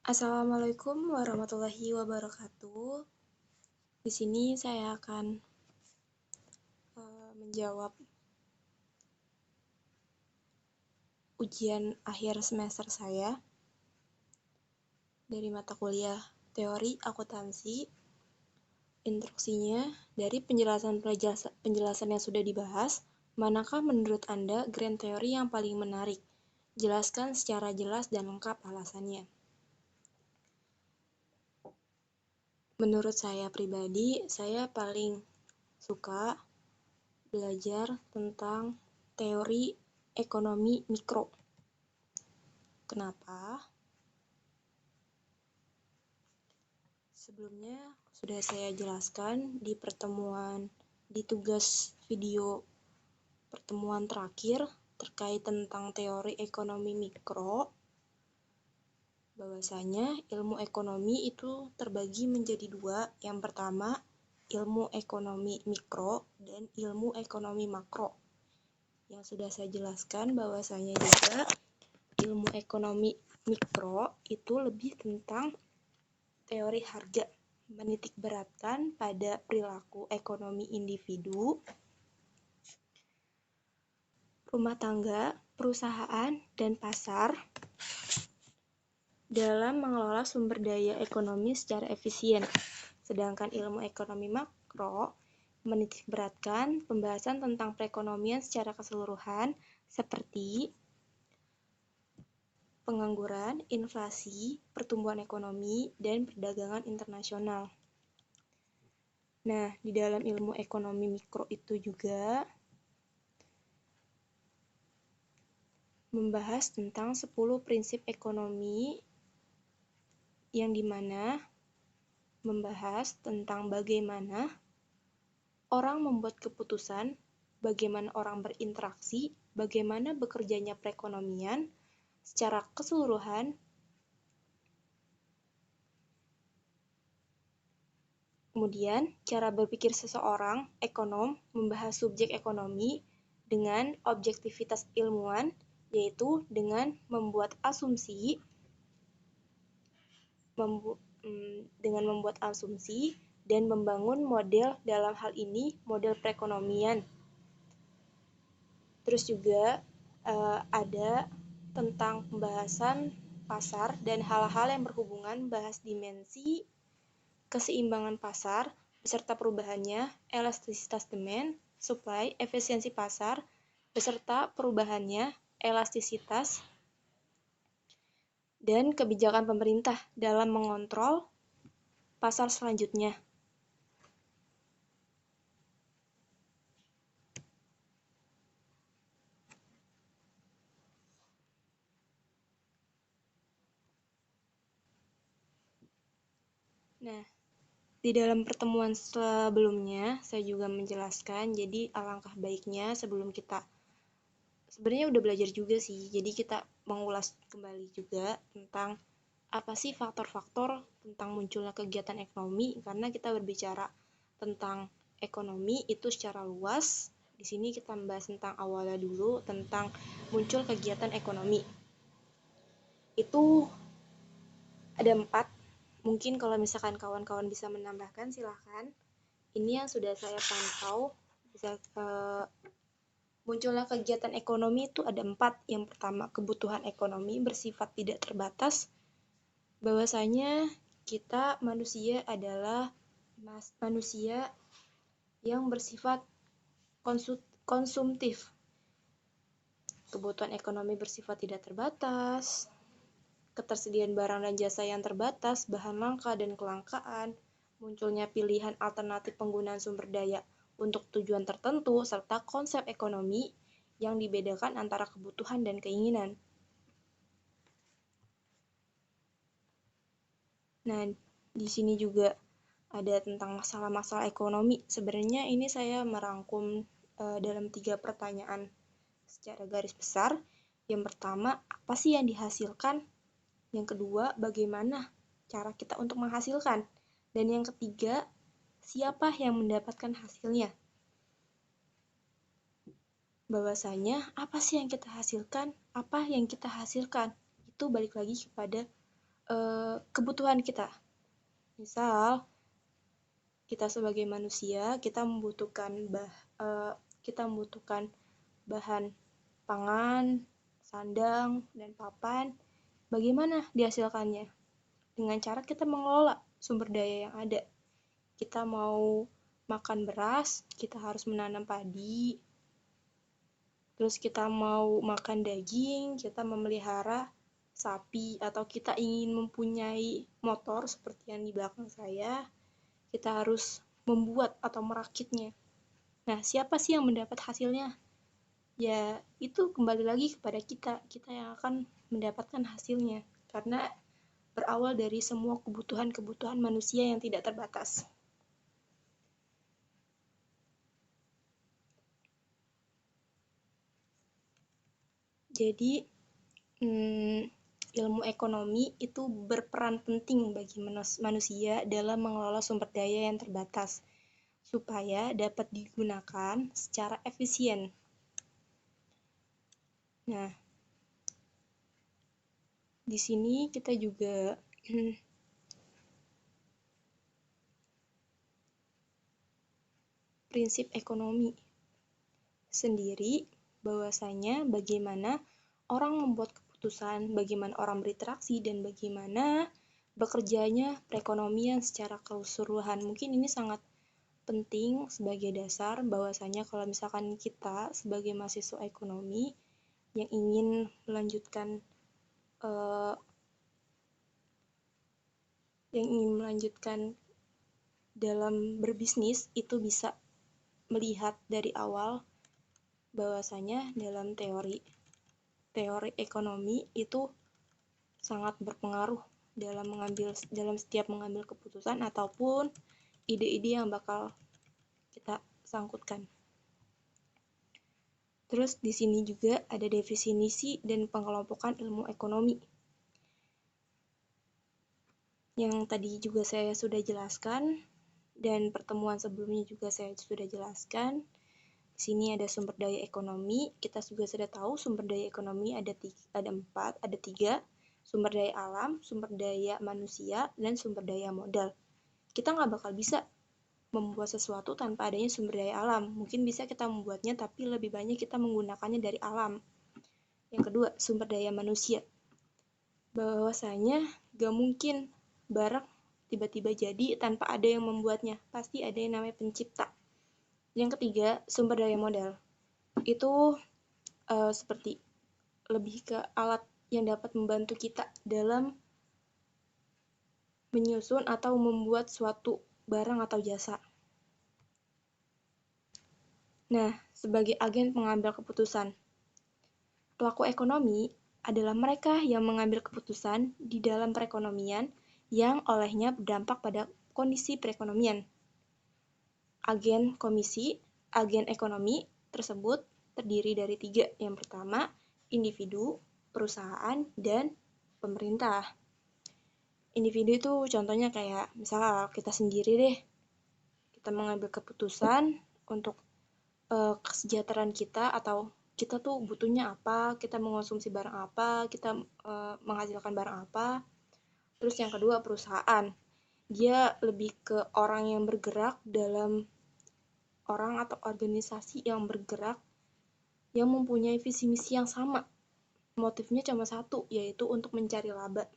Assalamualaikum warahmatullahi wabarakatuh. Di sini saya akan menjawab ujian akhir semester saya dari mata kuliah Teori Akuntansi. Instruksinya, dari penjelasan yang sudah dibahas, manakah menurut Anda grand teori yang paling menarik? Jelaskan secara jelas dan lengkap alasannya. Menurut saya pribadi, saya paling suka belajar tentang teori ekonomi mikro. Kenapa? Sebelumnya sudah saya jelaskan di tugas video pertemuan terakhir terkait tentang teori ekonomi mikro, bahwasanya ilmu ekonomi itu terbagi menjadi dua. Yang pertama, ilmu ekonomi mikro dan ilmu ekonomi makro. Yang sudah saya jelaskan bahwasanya juga ilmu ekonomi mikro itu lebih tentang teori harga, menitikberatkan pada perilaku ekonomi individu, rumah tangga, perusahaan, dan pasar dalam mengelola sumber daya ekonomi secara efisien. Sedangkan ilmu ekonomi makro menitikberatkan pembahasan tentang perekonomian secara keseluruhan seperti pengangguran, inflasi, pertumbuhan ekonomi, dan perdagangan internasional. Nah, di dalam ilmu ekonomi mikro itu juga membahas tentang 10 prinsip ekonomi yang dimana membahas tentang bagaimana orang membuat keputusan, bagaimana orang berinteraksi, bagaimana bekerjanya perekonomian secara keseluruhan, kemudian cara berpikir seseorang ekonom membahas subjek ekonomi dengan objektivitas ilmuwan, yaitu dengan membuat asumsi dan membangun model, dalam hal ini model perekonomian. Terus juga ada tentang pembahasan pasar dan hal-hal yang berhubungan bahas dimensi keseimbangan pasar beserta perubahannya, elastisitas demand, supply, efisiensi pasar beserta perubahannya, elastisitas, dan kebijakan pemerintah dalam mengontrol pasar selanjutnya. Nah, di dalam pertemuan sebelumnya, saya juga menjelaskan, jadi alangkah baiknya sebenarnya udah belajar juga sih, jadi kita mengulas kembali juga tentang apa sih faktor-faktor tentang munculnya kegiatan ekonomi, karena kita berbicara tentang ekonomi itu secara luas. Di sini kita membahas tentang awalnya dulu, tentang muncul kegiatan ekonomi. Itu ada 4. Mungkin kalau misalkan kawan-kawan bisa menambahkan, silahkan. Ini yang sudah saya pantau. Munculnya kegiatan ekonomi itu ada 4. Yang pertama, kebutuhan ekonomi bersifat tidak terbatas. Bahwasanya kita manusia adalah manusia yang bersifat konsumtif. Kebutuhan ekonomi bersifat tidak terbatas. Ketersediaan barang dan jasa yang terbatas, bahan langka dan kelangkaan, munculnya pilihan alternatif penggunaan sumber daya untuk tujuan tertentu, serta konsep ekonomi yang dibedakan antara kebutuhan dan keinginan. Nah, di sini juga ada tentang masalah-masalah ekonomi. Sebenarnya ini saya merangkum dalam 3 pertanyaan secara garis besar. Yang pertama, apa sih yang dihasilkan? Yang kedua, bagaimana cara kita untuk menghasilkan? Dan yang ketiga, siapa yang mendapatkan hasilnya? Bahwasanya, apa sih yang kita hasilkan? Apa yang kita hasilkan? Itu balik lagi kepada kebutuhan kita. Misal, kita sebagai manusia, kita membutuhkan bahan pangan, sandang, dan papan. Bagaimana dihasilkannya? Dengan cara kita mengelola sumber daya yang ada. Kita mau makan beras, kita harus menanam padi. Terus kita mau makan daging, kita memelihara sapi, atau kita ingin mempunyai motor seperti yang di belakang saya, kita harus membuat atau merakitnya. Nah, siapa sih yang mendapat hasilnya? Ya, itu kembali lagi kepada kita yang akan mendapatkan hasilnya. Karena berawal dari semua kebutuhan-kebutuhan manusia yang tidak terbatas. Jadi, ilmu ekonomi itu berperan penting bagi manusia dalam mengelola sumber daya yang terbatas, supaya dapat digunakan secara efisien. Nah, di sini kita juga prinsip ekonomi sendiri, bahwasanya bagaimana orang membuat keputusan, bagaimana orang berinteraksi, dan bagaimana bekerjanya perekonomian secara keseluruhan. Mungkin ini sangat penting sebagai dasar bahwasanya kalau misalkan kita sebagai mahasiswa ekonomi yang ingin melanjutkan dalam berbisnis, itu bisa melihat dari awal bahwasanya dalam teori ekonomi itu sangat berpengaruh dalam setiap mengambil keputusan ataupun ide-ide yang bakal kita sangkutkan. Terus di sini juga ada definisi dan pengelompokan ilmu ekonomi. Yang tadi juga saya sudah jelaskan, dan pertemuan sebelumnya juga saya sudah jelaskan. Di sini ada sumber daya ekonomi. Kita juga sudah tahu sumber daya ekonomi ada tiga, sumber daya alam, sumber daya manusia, dan sumber daya modal. Kita nggak bakal bisa membuat sesuatu tanpa adanya sumber daya alam. Mungkin bisa kita membuatnya, tapi lebih banyak kita menggunakannya dari alam. Yang kedua, sumber daya manusia. Bahwasanya gak mungkin barang tiba-tiba jadi tanpa ada yang membuatnya. Pasti ada yang namanya pencipta. Yang ketiga, sumber daya modal. Itu seperti lebih ke alat yang dapat membantu kita dalam menyusun atau membuat suatu barang atau jasa. Nah, sebagai agen pengambil keputusan, pelaku ekonomi adalah mereka yang mengambil keputusan di dalam perekonomian yang olehnya berdampak pada kondisi perekonomian. Agen ekonomi tersebut terdiri dari tiga. Yang pertama, individu, perusahaan, dan pemerintah. Individu itu contohnya kayak misal kita sendiri deh, kita mengambil keputusan untuk kesejahteraan kita, atau kita tuh butuhnya apa, kita mengonsumsi barang apa, kita menghasilkan barang apa. Terus yang kedua, perusahaan. Dia lebih ke orang yang bergerak dalam orang atau organisasi yang bergerak yang mempunyai visi misi yang sama. Motifnya cuma satu, yaitu untuk mencari laba.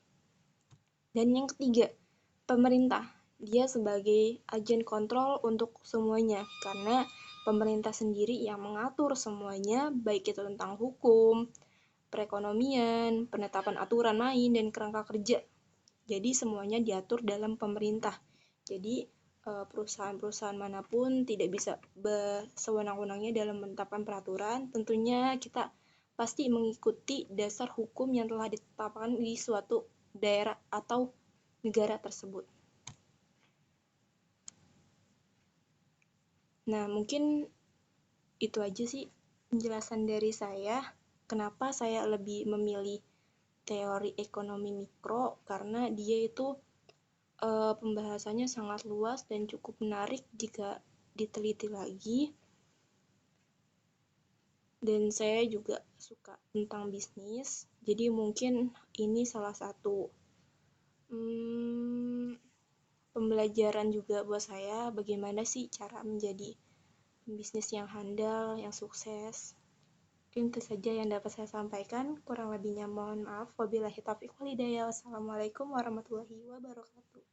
Dan yang ketiga, pemerintah. Dia sebagai agen kontrol untuk semuanya, karena pemerintah sendiri yang mengatur semuanya, baik itu tentang hukum, perekonomian, penetapan aturan main, dan kerangka kerja. Jadi semuanya diatur dalam pemerintah. Jadi perusahaan-perusahaan manapun tidak bisa sewenang-wenangnya dalam menetapkan peraturan. Tentunya kita pasti mengikuti dasar hukum yang telah ditetapkan di suatu daerah atau negara tersebut. Nah, mungkin itu aja sih penjelasan dari saya. Kenapa saya lebih memilih teori ekonomi mikro, karena dia itu pembahasannya sangat luas dan cukup menarik jika diteliti lagi. Dan saya juga suka tentang bisnis, jadi mungkin ini salah satu Hmm, pembelajaran juga buat saya bagaimana sih cara menjadi bisnis yang handal, yang sukses. Mungkin itu saja yang dapat saya sampaikan. Kurang lebihnya mohon maaf. Wabillahi taufiq wal hidayah. Wassalamualaikum warahmatullahi wabarakatuh.